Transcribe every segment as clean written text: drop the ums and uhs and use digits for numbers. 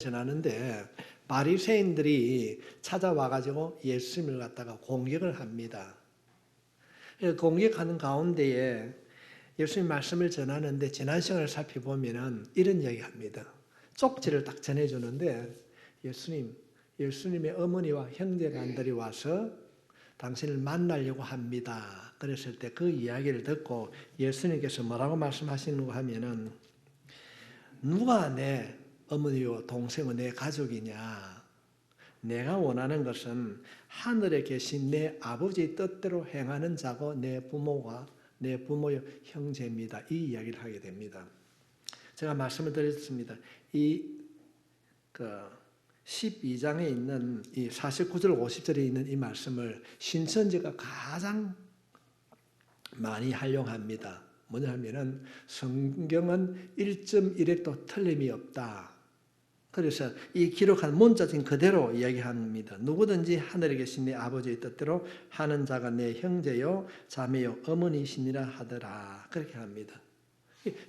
전하는데 바리새인들이 찾아와가지고 예수님을 갖다가 공격을 합니다. 공격하는 가운데에 예수님 말씀을 전하는데 지난 시간을 살펴보면 이런 이야기합니다. 쪽지를 딱 전해주는데 예수님의 어머니와 형제간들이 와서 당신을 만나려고 합니다. 그랬을 때 그 이야기를 듣고 예수님께서 뭐라고 말씀하시는가 하면은 누가 내 어머니요 동생은 내 가족이냐? 내가 원하는 것은 하늘에 계신 내 아버지의 뜻대로 행하는 자고 내 부모의 형제입니다. 이 이야기를 하게 됩니다. 제가 말씀을 드렸습니다. 이 12장에 있는 이 49절 50절에 있는 이 말씀을 신천지가 가장 많이 활용합니다. 뭐냐 하면은 성경은 1.1획도 틀림이 없다. 그래서 이 기록한 문자진 그대로 이야기합니다. 누구든지 하늘에 계신 내 아버지의 뜻대로 하는 자가 내 형제요 자매요 어머니시니라 하더라. 그렇게 합니다.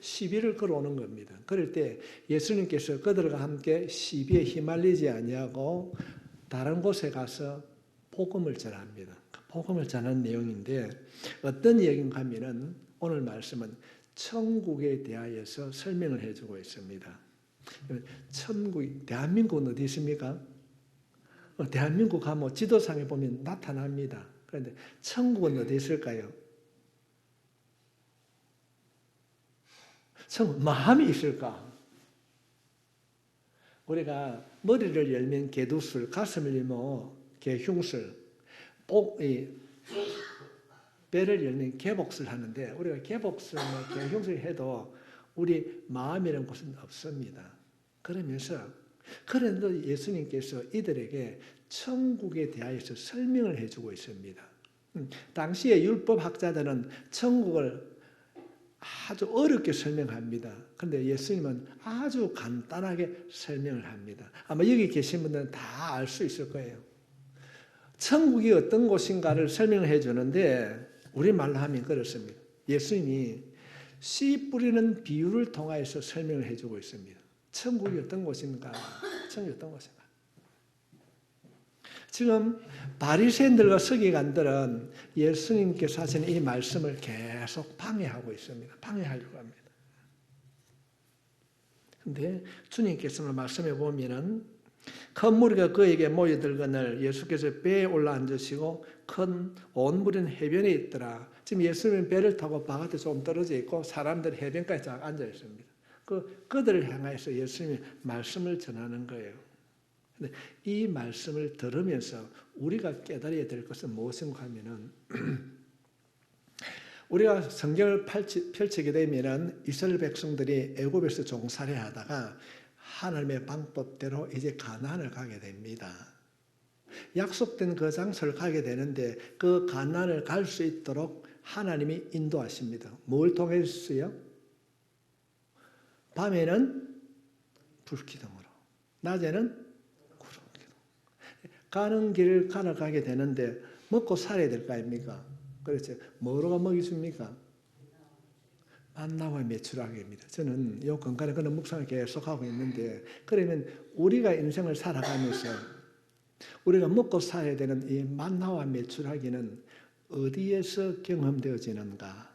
시비를 걸어오는 겁니다. 그럴 때 예수님께서 그들과 함께 시비에 휘말리지 아니하고 다른 곳에 가서 복음을 전합니다. 복음을 전하는 내용인데 어떤 얘기인가 하면은 오늘 말씀은 천국에 대하여서 설명을 해주고 있습니다. 대한민국은 어디 있습니까? 대한민국 가면 지도상에 보면 나타납니다. 그런데 천국은 어디 있을까요? 천국 마음이 있을까? 우리가 머리를 열면 개두술, 가슴을 열면 개흉술, 배를 열면 개복술 하는데 우리가 개복술, 개흉술 해도 우리 마음이라는 곳은 없습니다. 그러면서 그런데 예수님께서 이들에게 천국에 대하여서 설명을 해주고 있습니다. 당시의 율법학자들은 천국을 아주 어렵게 설명합니다. 그런데 예수님은 아주 간단하게 설명을 합니다. 아마 여기 계신 분들은 다 알 수 있을 거예요. 천국이 어떤 곳인가를 설명해 주는데 우리말로 하면 그렇습니다. 예수님이 씨 뿌리는 비유를 통해서 설명을 해주고 있습니다. 천국이 어떤 곳인가? 천국이 어떤 곳인가? 지금 바리새인들과 서기관들은 예수님께서 하시는 이 말씀을 계속 방해하고 있습니다. 방해하려고 합니다. 그런데 주님께서는 말씀해 보면은 큰 무리가 그에게 모여들거늘 예수께서 배에 올라 앉으시고 온 무리는 해변에 있더라. 지금 예수님은 배를 타고 바깥에 좀 떨어져 있고 사람들이 해변까지 쫙 앉아 있습니다. 그들을 향해서 예수님이 말씀을 전하는 거예요. 근데 이 말씀을 들으면서 우리가 깨달아야 될 것은 무엇인가 하면은 우리가 성경을 펼치게 되면은 이스라엘 백성들이 애굽에서 종살이하다가 하나님의 방법대로 이제 가나안을 가게 됩니다. 약속된 그 장소를 가게 되는데 그 가나안을 갈 수 있도록 하나님이 인도하십니다. 뭘 통해서요? 밤에는 불기둥으로, 낮에는 구름기둥. 가는 길을 가게 되는데 먹고 살아야 될 거 아닙니까? 그렇죠. 뭐로가 먹이십니까? 만나와 메추라기입니다. 저는 요 근간에 그런 묵상을 계속하고 있는데 그러면 우리가 인생을 살아가면서 우리가 먹고 살아야 되는 이 만나와 메추라기는 어디에서 경험되어지는가?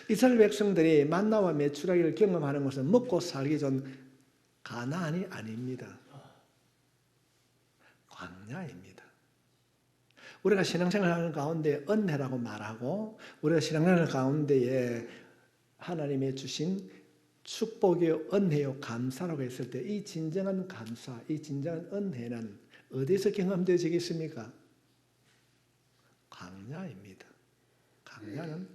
이스라엘 백성들이 만나와 메추라기를 경험하는 것은 먹고 살기 전 가나안이 아닙니다. 광야입니다. 우리가 신앙생활하는 가운데 은혜라고 말하고 우리가 신앙생활 가운데에 하나님의 주신 축복이요 은혜요 감사라고 했을 때 이 진정한 감사, 이 진정한 은혜는 어디서 경험되어지겠습니까? 광야입니다. 광야는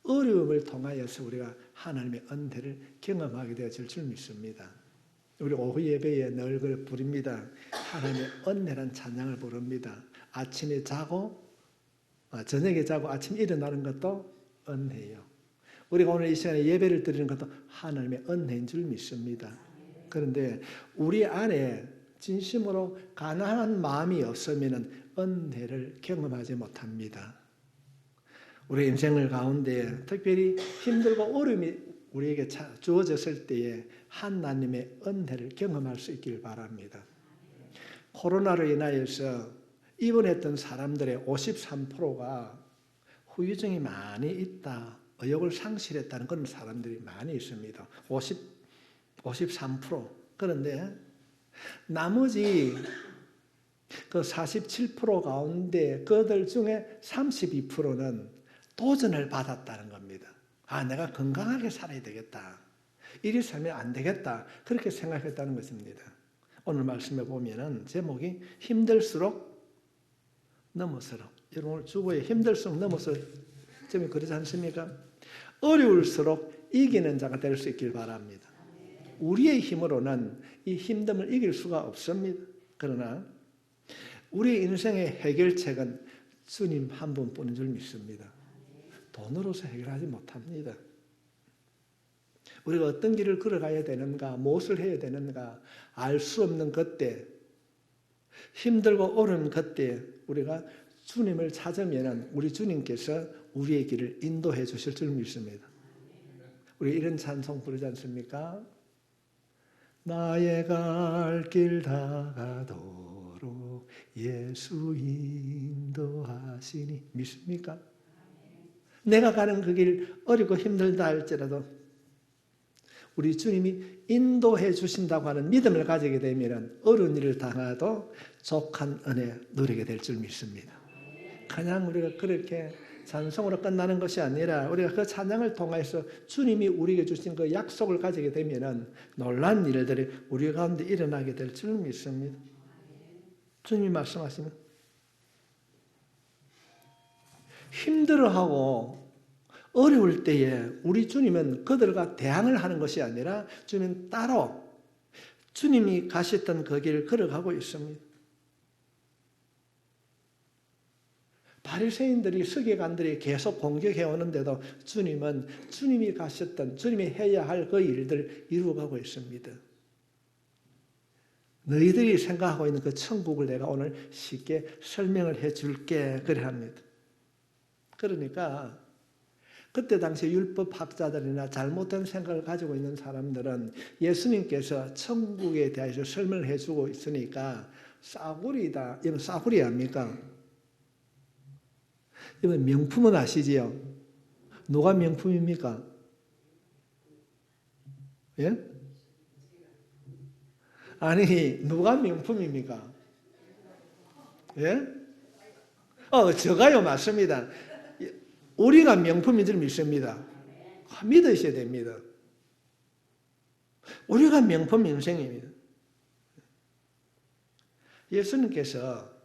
어려움을 통하여서 우리가 하나님의 은혜를 경험하게 되어질 줄 믿습니다. 우리 오후 예배에 늘 그걸 부릅니다. 하나님의 은혜란 찬양을 부릅니다. 아침에 자고 저녁에 자고 아침에 일어나는 것도 은혜요. 우리가 오늘 이 시간에 예배를 드리는 것도 하나님의 은혜인 줄 믿습니다. 그런데 우리 안에 진심으로 가난한 마음이 없으면 은혜를 경험하지 못합니다. 우리 인생을 가운데 특별히 힘들고 어려움이 우리에게 주어졌을 때에 하나님의 은혜를 경험할 수 있길 바랍니다. 코로나로 인하여서 입원했던 사람들의 53%가 후유증이 많이 있다, 의욕을 상실했다는 그런 사람들이 많이 있습니다. 53%. 그런데 나머지 그 47% 가운데 그들 중에 32%는 도전을 받았다는 겁니다. 아, 내가 건강하게 살아야 되겠다. 이리 살면 안 되겠다. 그렇게 생각했다는 것입니다. 오늘 말씀에 보면은 제목이 힘들수록 넘어서라. 여러분 오늘 주보에 힘들수록 넘어서 점이 그러지 않습니까? 어려울수록 이기는 자가 될 수 있길 바랍니다. 우리의 힘으로는 이 힘듦을 이길 수가 없습니다. 그러나 우리 인생의 해결책은 주님 한 분뿐인 줄 믿습니다. 돈으로서 해결하지 못합니다. 우리가 어떤 길을 걸어가야 되는가, 무엇을 해야 되는가 알 수 없는 그때, 힘들고 어려운 그때 우리가 주님을 찾으면 우리 주님께서 우리의 길을 인도해 주실 줄 믿습니다. 우리 이런 찬송 부르지 않습니까? 나의 갈 길 다가도록 예수 인도하시니. 믿습니까? 내가 가는 그 길 어렵고 힘들다 할지라도 우리 주님이 인도해 주신다고 하는 믿음을 가지게 되면 어려운 일을 당하도 족한 은혜 누리게 될 줄 믿습니다. 그냥 우리가 그렇게 찬송으로 끝나는 것이 아니라 우리가 그 찬양을 통해서 주님이 우리에게 주신 그 약속을 가지게 되면 놀라운 일들이 우리 가운데 일어나게 될 줄 믿습니다. 주님이 말씀하시면 힘들어하고 어려울 때에 우리 주님은 그들과 대항을 하는 것이 아니라 주님은 따로 주님이 가셨던 그 길을 걸어가고 있습니다. 바리새인들이 서기관들이 계속 공격해 오는데도 주님은 주님이 가셨던 주님이 해야 할 그 일들을 이루어가고 있습니다. 너희들이 생각하고 있는 그 천국을 내가 오늘 쉽게 설명을 해줄게 그래 합니다. 그러니까 그때 당시 율법학자들이나 잘못된 생각을 가지고 있는 사람들은 예수님께서 천국에 대해서 설명을 해주고 있으니까 싸구리다. 이건 싸구리 아닙니까? 이건 명품은 아시지요? 누가 명품입니까? 예? 아니, 누가 명품입니까? 예? 저가요, 맞습니다. 우리가 명품인 줄 믿습니다. 믿으셔야 됩니다. 우리가 명품 인생입니다. 예수님께서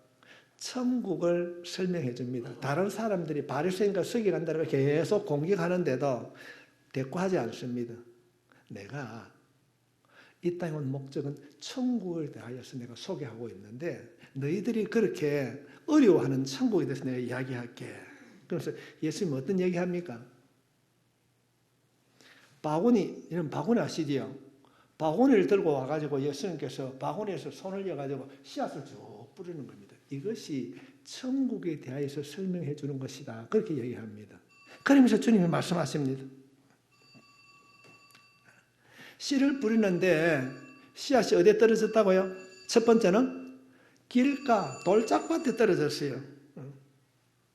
천국을 설명해 줍니다. 다른 사람들이 바리새인과 서기관들을 계속 공격하는데도 대꾸하지 않습니다. 내가 이 땅에 온 목적은 천국에 대하여서 내가 소개하고 있는데 너희들이 그렇게 어려워하는 천국에 대해서 내가 이야기할게. 그래서 예수님은 어떤 얘기합니까? 바구니, 이런 바구니 아시지요? 바구니를 들고 와가지고 예수님께서 바구니에서 손을 이어가지고 씨앗을 쭉 뿌리는 겁니다. 이것이 천국에 대하여서 설명해 주는 것이다. 그렇게 얘기합니다. 그러면서 주님이 말씀하십니다. 씨를 뿌리는데 씨앗이 어디에 떨어졌다고요? 첫 번째는 길가 돌짝밭에 떨어졌어요.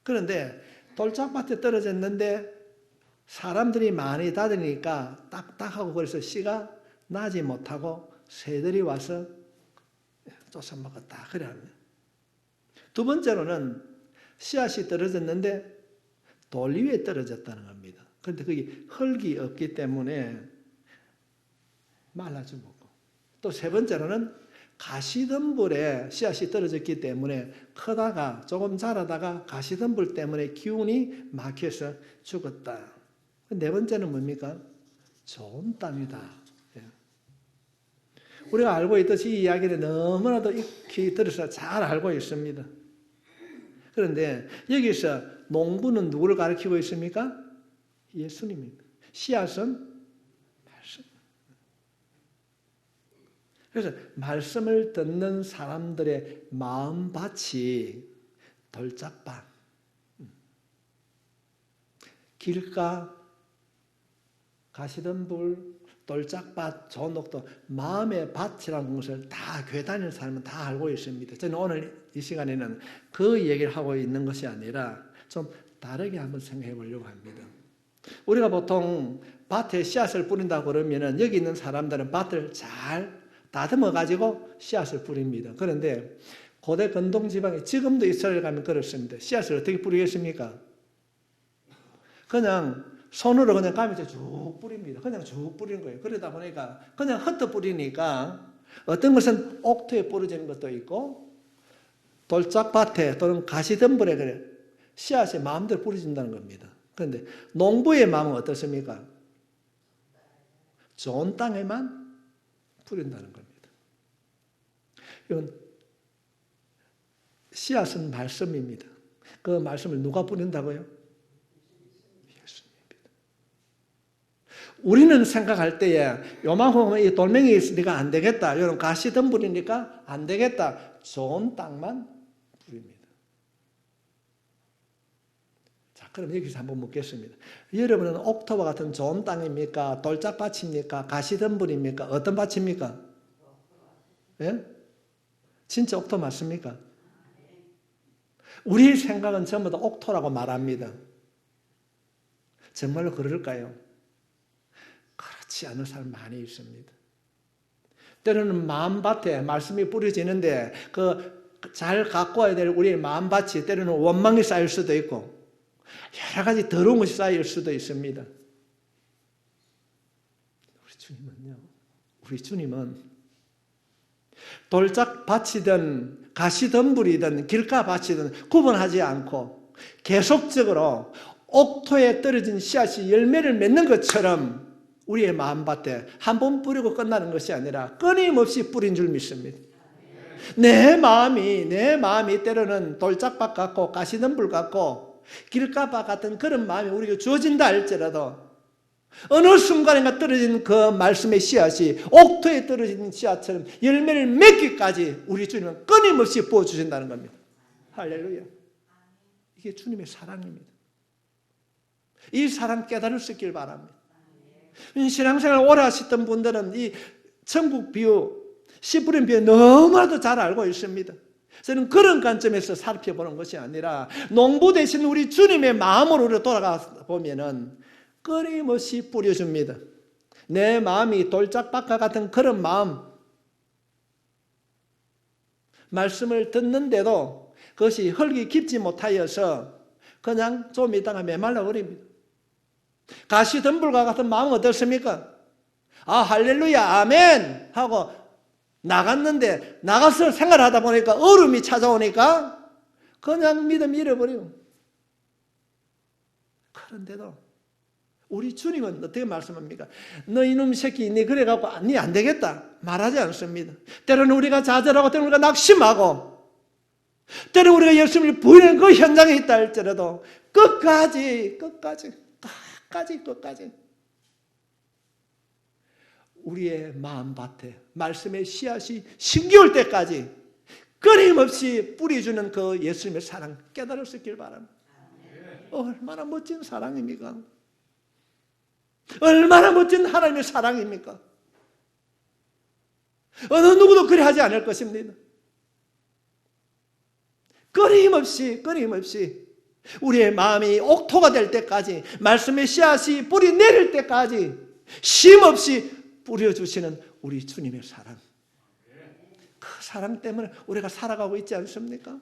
그런데 돌짝밭에 떨어졌는데 사람들이 많이 다니니까 딱딱하고 그래서 씨가 나지 못하고 새들이 와서 쫓아먹었다. 그래 합니다. 두 번째로는 씨앗이 떨어졌는데 돌 위에 떨어졌다는 겁니다. 그런데 거기 흙이 없기 때문에 말라 죽었고, 또 세 번째로는 가시덤불에 씨앗이 떨어졌기 때문에 크다가 조금 자라다가 가시덤불 때문에 기운이 막혀서 죽었다. 네 번째는 뭡니까? 좋은 땅이다. 우리가 알고 있듯이 이 이야기를 너무나도 익히 들어서 잘 알고 있습니다. 그런데 여기서 농부는 누구를 가리키고 있습니까? 예수님입니다. 씨앗은 말씀. 그래서 말씀을 듣는 사람들의 마음밭이 돌짝밭, 길가 가시덤불, 돌짝밭, 좋은 녹도, 마음의 밭이라는 것을 다 교회 다니는 사람은 다 알고 있습니다. 저는 오늘 이 시간에는 그 얘기를 하고 있는 것이 아니라 좀 다르게 한번 생각해 보려고 합니다. 우리가 보통 밭에 씨앗을 뿌린다고 그러면은 여기 있는 사람들은 밭을 잘 다듬어 가지고 씨앗을 뿌립니다. 그런데 고대 근동 지방에 지금도 이스라엘 가면 그렇습니다. 씨앗을 어떻게 뿌리겠습니까? 그냥 손으로 그냥 가면서 쭉 뿌립니다. 그냥 쭉 뿌리는 거예요. 그러다 보니까 그냥 흩어 뿌리니까 어떤 것은 옥토에 뿌려지는 것도 있고 돌짝밭에 또는 가시덤불에 그래 씨앗이 마음대로 뿌려진다는 겁니다. 그런데 농부의 마음은 어떻습니까? 좋은 땅에만 뿌린다는 겁니다. 이건 씨앗은 말씀입니다. 그 말씀을 누가 뿌린다고요? 예수님입니다. 우리는 생각할 때에 요만큼은 이 돌멩이 있으니까 안 되겠다. 이런 가시덤불이니까 안 되겠다. 좋은 땅만 뿌립니다. 자, 그럼 여기서 한번 묻겠습니다. 여러분은 옥토와 같은 좋은 땅입니까? 돌짝밭입니까? 가시덤불입니까? 어떤 밭입니까? 예? 진짜 옥토 맞습니까? 우리 생각은 전부 다 옥토라고 말합니다. 정말로 그럴까요? 그렇지 않은 사람 많이 있습니다. 때로는 마음밭에 말씀이 뿌려지는데 그 잘 가꿔야 될 우리의 마음밭이 때로는 원망이 쌓일 수도 있고 여러 가지 더러운 것이 쌓일 수도 있습니다. 우리 주님은 돌짝밭이든 가시덤불이든 길가밭이든 구분하지 않고 계속적으로 옥토에 떨어진 씨앗이 열매를 맺는 것처럼 우리의 마음밭에 한 번 뿌리고 끝나는 것이 아니라 끊임없이 뿌린 줄 믿습니다. 내 마음이 때로는 돌짝밭 같고 가시덤불 같고 길가밭 같은 그런 마음이 우리가 주어진다 할지라도 어느 순간인가 떨어진 그 말씀의 씨앗이 옥토에 떨어진 씨앗처럼 열매를 맺기까지 우리 주님은 끊임없이 부어주신다는 겁니다. 할렐루야. 이게 주님의 사랑입니다. 이 사랑 깨달을 수 있길 바랍니다. 신앙생활 오래 하셨던 분들은 이 천국 비유, 씨 뿌린 비유 너무나도 잘 알고 있습니다. 저는 그런 관점에서 살펴보는 것이 아니라 농부 대신 우리 주님의 마음으로 돌아가 보면은 끊임없이 뿌려줍니다. 내 마음이 돌짝밭과 같은 그런 마음, 말씀을 듣는데도 그것이 흙이 깊지 못하여서 그냥 좀 있다가 메말라 버립니다. 가시덤불과 같은 마음은 어떻습니까? 아, 할렐루야, 아멘 하고 나갔는데 나가서 생활하다 보니까 얼음이 찾아오니까 그냥 믿음 잃어버리고. 그런데도 우리 주님은 어떻게 말씀합니까? 너 이놈 새끼, 니 그래갖고 니 안 되겠다 말하지 않습니다. 때로는 우리가 좌절하고 때로는 우리가 낙심하고 때로는 우리가 예수님을 부인하는 그 현장에 있다 할지라도 끝까지 우리의 마음밭에 말씀의 씨앗이 심겨올 때까지 끊임없이 뿌려주는 그 예수님의 사랑 깨달을 수 있길 바랍니다. 얼마나 멋진 사랑입니까? 얼마나 멋진 하나님의 사랑입니까? 어느 누구도 그리 하지 않을 것입니다. 끊임없이 우리의 마음이 옥토가 될 때까지 말씀의 씨앗이 뿌리 내릴 때까지 쉼없이 뿌려주시는 우리 주님의 사랑. 그 사랑 때문에 우리가 살아가고 있지 않습니까?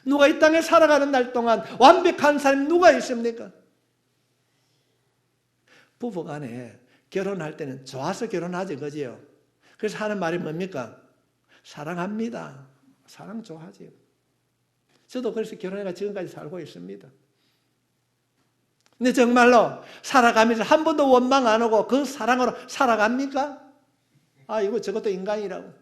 누가 이 땅에 살아가는 날 동안 완벽한 사람이 누가 있습니까? 부부간에 결혼할 때는 좋아서 결혼하지, 그지요? 그래서 하는 말이 뭡니까? 사랑합니다. 사랑 좋아하지요. 저도 그래서 결혼해가 지금까지 살고 있습니다. 근데 정말로 살아가면서 한 번도 원망 안 하고 그 사랑으로 살아갑니까? 아, 이거 저것도 인간이라고.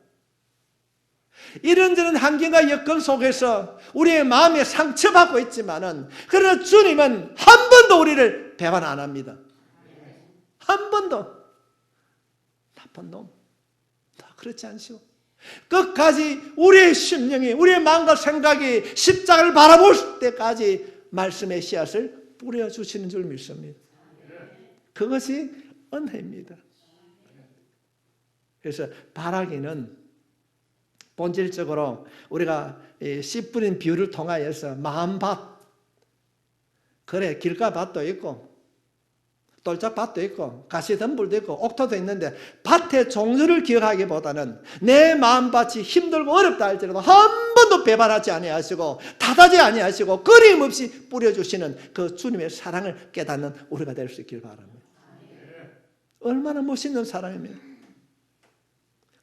이런저런 환경과 여건 속에서 우리의 마음에 상처받고 있지만은 그러나 주님은 한 번도 우리를 배반 안 합니다. 한 번도. 나쁜 놈. 다 그렇지 않시오. 끝까지 우리의 심령이, 우리의 마음과 생각이 십자가를 바라볼 때까지 말씀의 씨앗을 뿌려주시는 줄 믿습니다. 그것이 은혜입니다. 그래서 바라기는 본질적으로 우리가 씨 뿌린 비유를 통하여서 마음밭, 그래 길가밭도 있고 돌짝밭도 있고 가시덤불도 있고 옥토도 있는데 밭의 종류를 기억하기보다는 내 마음밭이 힘들고 어렵다 할지라도 한 번도 배반하지 아니하시고 타다지 아니하시고 끊임없이 뿌려주시는 그 주님의 사랑을 깨닫는 우리가 될 수 있길 바랍니다. 얼마나 멋있는 사랑입니까?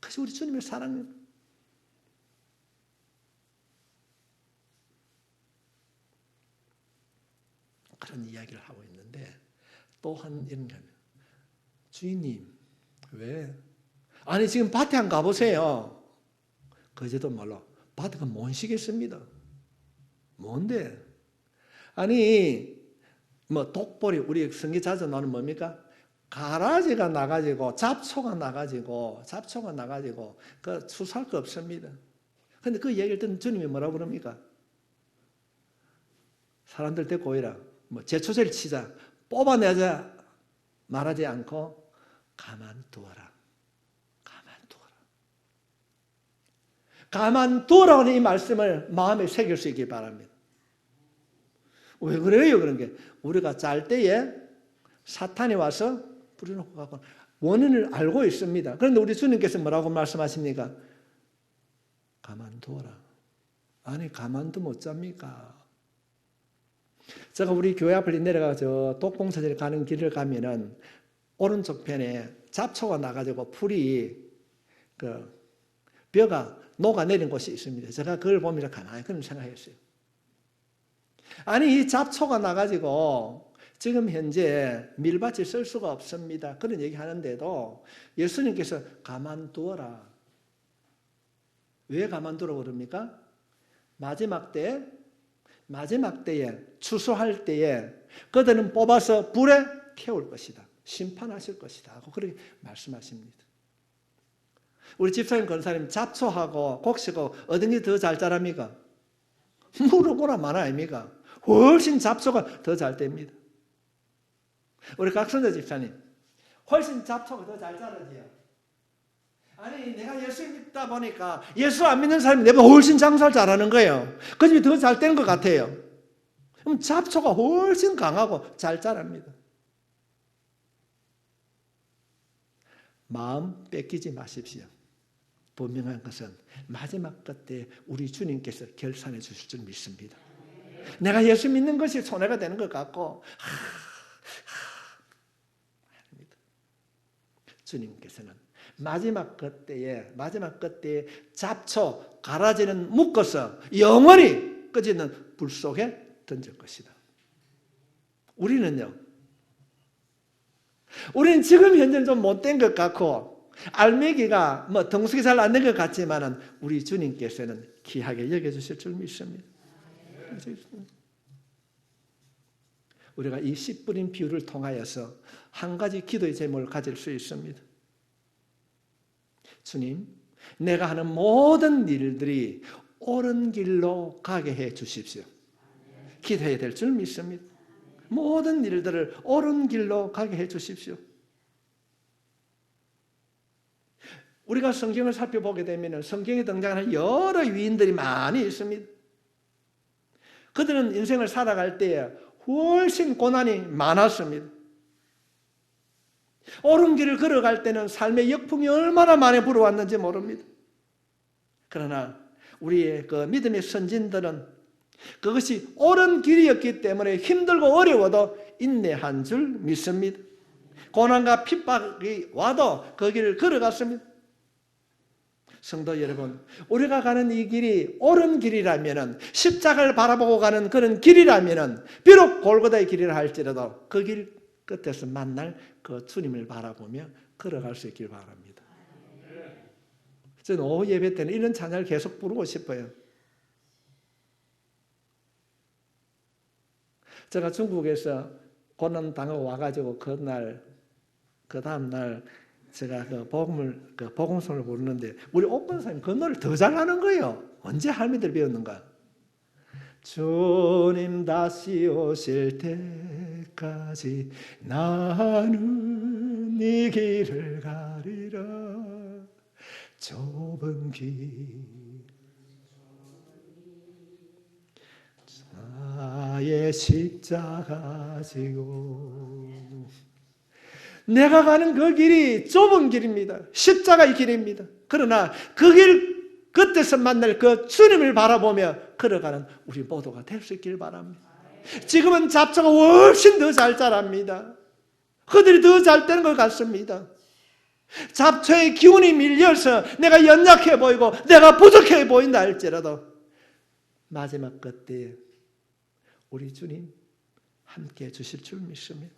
그것이 우리 주님의 사랑입니다. 그런 이야기를 하고 있는데 또한 이런 게 주인님 왜? 아니 지금 밭에 한 가보세요. 그제도 몰라. 밭에가 뭔시겠습니다. 뭔데? 아니 뭐 독보리 우리 성경 자주 나오는 뭡니까? 가라지가 나가지고 잡초가 나가지고 그 수살 거 없습니다. 근데 그 얘기를 듣는 주님이 뭐라고 그럽니까? 사람들 데리고 오이라. 뭐 제초제를 치자. 뽑아내자 말하지 않고 가만두어라. 가만두어라는 이 말씀을 마음에 새길 수 있길 바랍니다. 왜 그래요? 그런 게 우리가 짤 때에 사탄이 와서 뿌려놓고 가고 원인을 알고 있습니다. 그런데 우리 주님께서 뭐라고 말씀하십니까? 가만두어라. 아니 가만두면 어쩝니까? 제가 우리 교회 앞을 내려가서 독봉사절 가는 길을 가면은 오른쪽 편에 잡초가 나가지고 풀이 그 뼈가 녹아내린 곳이 있습니다. 제가 그걸 보면서 가만히 그런 생각했어요. 아니 이 잡초가 나가지고 지금 현재 밀밭을 쓸 수가 없습니다. 그런 얘기 하는데도 예수님께서 가만두어라. 왜 가만두라고 그럽니까? 마지막 때에 추수할 때에 그들은 뽑아서 불에 태울 것이다. 심판하실 것이다. 하고 그렇게 말씀하십니다. 우리 집사님 권사님 잡초하고 곡식하고 어떤 게 더 잘 자랍니까? 물어보라 마나 아닙니까? 훨씬 잡초가 더 잘 됩니다. 우리 각선자 집사님 훨씬 잡초가 더 잘 자라지요. 아니 내가 예수 믿다 보니까 예수 안 믿는 사람이 내보다 훨씬 장사를 잘하는 거예요. 그 집이 더 잘 되는 것 같아요. 그럼 잡초가 훨씬 강하고 잘 자랍니다. 마음 뺏기지 마십시오. 분명한 것은 마지막 끝에 우리 주님께서 결산해 주실 줄 믿습니다. 내가 예수 믿는 것이 손해가 되는 것 같고 주님께서는 마지막 끝때에 잡초 가라지는 묶어서 영원히 꺼지는 불 속에 던질 것이다. 우리는 지금 현재는 좀 못된 것 같고 알매기가 뭐 덩숙이 잘 안 된 것 같지만은 우리 주님께서는 귀하게 여겨주실 줄 믿습니다. 우리가 이 씨 뿌린 비유를 통하여서 한 가지 기도의 제목을 가질 수 있습니다. 주님, 내가 하는 모든 일들이 옳은 길로 가게 해 주십시오. 기도해야 될 줄 믿습니다. 모든 일들을 옳은 길로 가게 해 주십시오. 우리가 성경을 살펴보게 되면 성경에 등장하는 여러 위인들이 많이 있습니다. 그들은 인생을 살아갈 때에 훨씬 고난이 많았습니다. 옳은 길을 걸어갈 때는 삶의 역풍이 얼마나 많이 불어왔는지 모릅니다. 그러나 우리의 그 믿음의 선진들은 그것이 옳은 길이었기 때문에 힘들고 어려워도 인내한 줄 믿습니다. 고난과 핍박이 와도 그 길을 걸어갔습니다. 성도 여러분, 우리가 가는 이 길이 옳은 길이라면, 십자가를 바라보고 가는 그런 길이라면, 비록 골고다의 길이라 할지라도 그 길 끝에서 만날 그 주님을 바라보며 걸어갈 수 있길 바랍니다. 저는 오후 예배 때는 이런 찬양을 계속 부르고 싶어요. 제가 중국에서 고난 당하고 와가지고 그 다음날 제가 복음성을 부르는데 우리 옥권사님 그 노래를 더 잘하는 거예요. 언제 할머니들 배웠는가? 주님 다시 오실 때까지 나는 네 길을 가리라. 좁은 길 나의 십자가 지고. 내가 가는 그 길이 좁은 길입니다. 십자가의 길입니다. 그러나 그 길 끝에서 만날 그 주님을 바라보며 걸어가는 우리 모두가 될 수 있길 바랍니다. 지금은 잡초가 훨씬 더 잘 자랍니다. 그들이 더 잘 되는 것 같습니다. 잡초의 기운이 밀려서 내가 연약해 보이고 내가 부족해 보인다 할지라도 마지막 그때에 우리 주님 함께 주실 줄 믿습니다.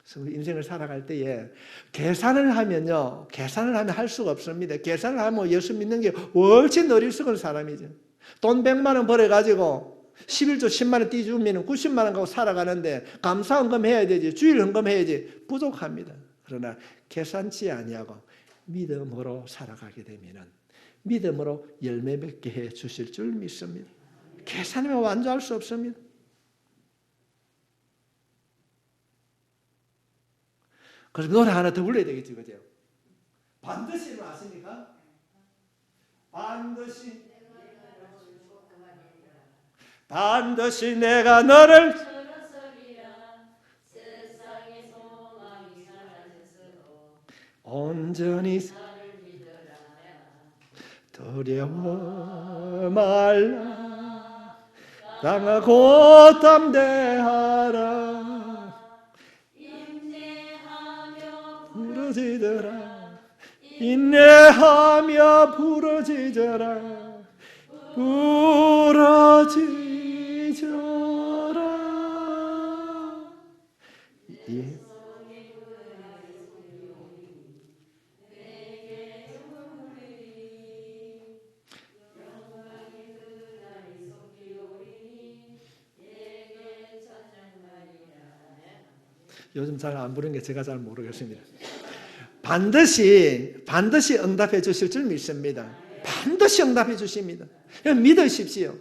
그래서 인생을 살아갈 때에 계산을 하면요, 계산을 하면 할 수가 없습니다. 계산을 하면 예수 믿는 게 훨씬 어리석은 사람이죠. 돈 100만 원 벌어가지고 11조 10만 원 띄주면 90만 원 갖고 살아가는데 감사헌금 해야 되지, 주일 헌금 해야지, 부족합니다. 그러나 계산치 아니하고 믿음으로 살아가게 되면 믿음으로 열매 맺게 해 주실 줄 믿습니다. 계산하면 완주할 수 없습니다. 그래서 노래 하나 더 불러야 되겠죠, 그죠? 반드시는 아십니까? 반드시 내가 너를 온전히 두려워 말라. 당하고 담대하라. 부러지더라. 인내하며 부러지더라. 부러지더라. 예. 요즘 잘 안 부르는 게 제가 잘 모르겠습니다. 반드시 응답해 주실 줄 믿습니다. 반드시 응답해 주십니다. 믿으십시오.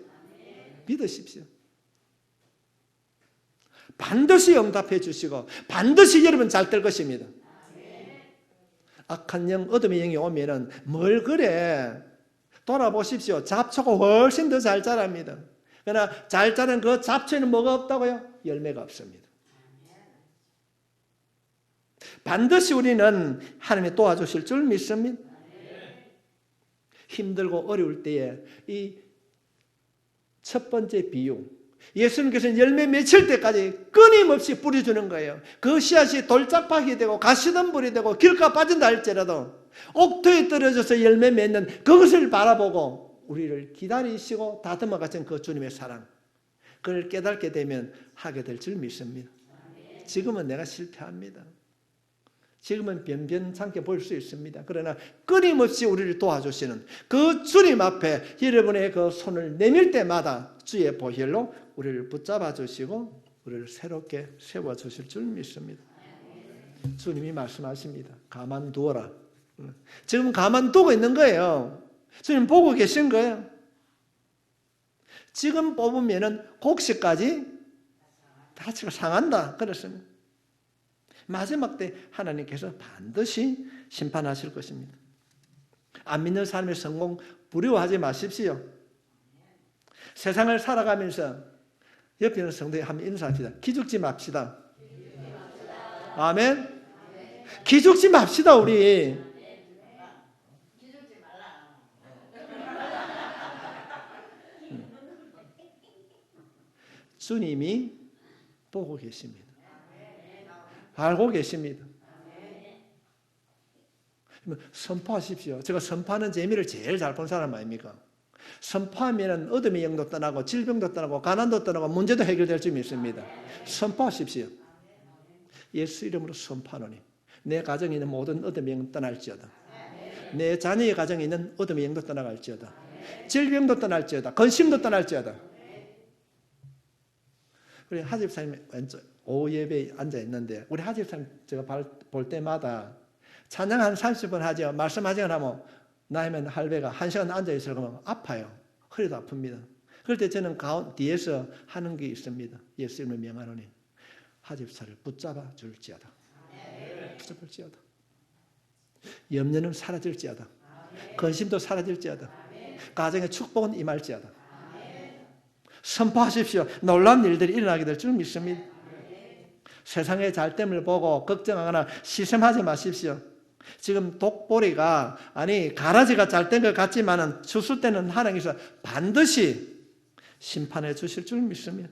믿으십시오. 반드시 응답해 주시고 반드시 여러분 잘 될 것입니다. 악한 영, 어둠의 영이 오면은 뭘 그래? 돌아보십시오. 잡초가 훨씬 더 잘 자랍니다. 그러나 잘 자란 그 잡초에는 뭐가 없다고요? 열매가 없습니다. 반드시 우리는 하나님이 도와주실 줄 믿습니다. 힘들고 어려울 때에 이 첫 번째 비유, 예수님께서는 열매 맺힐 때까지 끊임없이 뿌려주는 거예요. 그 씨앗이 돌짝박이 되고 가시덤불이 되고 길가 빠진다 할지라도 옥토에 떨어져서 열매 맺는 그것을 바라보고 우리를 기다리시고 다듬어 가신 그 주님의 사랑, 그걸 깨닫게 되면 하게 될 줄 믿습니다. 지금은 내가 실패합니다. 지금은 변변찮게 보일 수 있습니다. 그러나 끊임없이 우리를 도와주시는 그 주님 앞에 여러분의 그 손을 내밀 때마다 주의 보혈로 우리를 붙잡아 주시고 우리를 새롭게 세워주실 줄 믿습니다. 주님이 말씀하십니다. 가만두어라. 지금 가만두고 있는 거예요. 주님 보고 계신 거예요. 지금 뽑으면은 곡식까지 다 상한다. 그랬습니다. 마지막 때 하나님께서 반드시 심판하실 것입니다. 안 믿는 사람의 성공 두려워하지 마십시오. 세상을 살아가면서 옆에 있는 성도에 한번 인사합시다. 기죽지 맙시다. 아멘. 기죽지 맙시다 우리. 주님이 보고 계십니다. 알고 계십니다. 선포하십시오. 제가 선포하는 재미를 제일 잘 본 사람 아닙니까? 선포하면 어둠의 영도 떠나고 질병도 떠나고 가난도 떠나고 문제도 해결될 줄 믿습니다. 선포하십시오. 예수 이름으로 선포하노니 내 가정에 있는 모든 어둠의 영 떠날지어다. 내 자녀의 가정에 있는 어둠의 영도 떠나갈지어다. 질병도 떠날지어다. 근심도 떠날지어다. 우리 하집사님 왼쪽 오후 예배에 앉아 있는데 우리 하집사님 제가 볼 때마다 찬양 한 30분 하죠. 말씀하지만 하면 나이면 할배가 1시간 앉아 있으면 그러면 아파요. 허리도 아픕니다. 그럴 때 저는 뒤에서 하는 게 있습니다. 예수님을 명하노니 하집사를 붙잡아 줄지어다. 붙잡을지어다. 염려는 사라질지어다. 근심도 사라질지어다. 가정의 축복은 임할지어다. 선포하십시오. 놀라운 일들이 일어나게 될 줄 믿습니다. 세상의 잘됨을 보고 걱정하거나 시샘하지 마십시오. 지금 독보리가 가라지가 잘된 것 같지만은 주술 때는 하나님께서 반드시 심판해 주실 줄 믿습니다.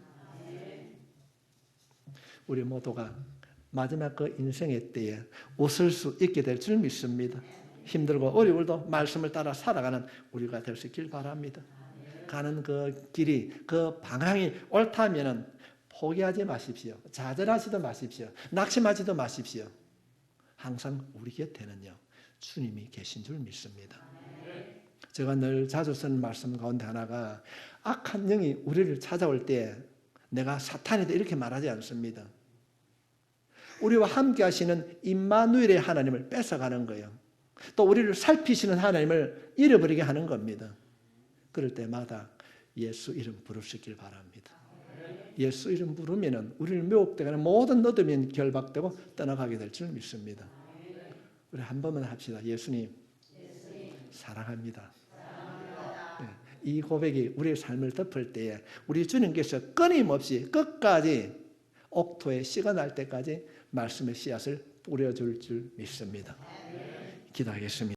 우리 모두가 마지막 그 인생의 때에 웃을 수 있게 될 줄 믿습니다. 힘들고 어려울도 말씀을 따라 살아가는 우리가 될 수 있길 바랍니다. 가는 그 길이, 그 방향이 옳다면은 포기하지 마십시오. 좌절하지도 마십시오. 낙심하지도 마십시오. 항상 우리 곁에는요, 주님이 계신 줄 믿습니다. 제가 늘 자주 쓰는 말씀 가운데 하나가, 악한 영이 우리를 찾아올 때 내가 사탄이다 이렇게 말하지 않습니다. 우리와 함께 하시는 임마누엘의 하나님을 뺏어가는 거예요. 또 우리를 살피시는 하나님을 잃어버리게 하는 겁니다. 그럴 때마다 예수 이름 부르시길 바랍니다. 예수 이름 부르면 우리를 미혹되거나 모든 얻으면 결박되고 떠나가게 될 줄 믿습니다. 우리 한 번만 합시다. 예수님, 사랑합니다. 네, 이 고백이 우리의 삶을 덮을 때에 우리 주님께서 끊임없이 끝까지 옥토에 씨가 날 때까지 말씀의 씨앗을 뿌려줄 줄 믿습니다. 기도하겠습니다.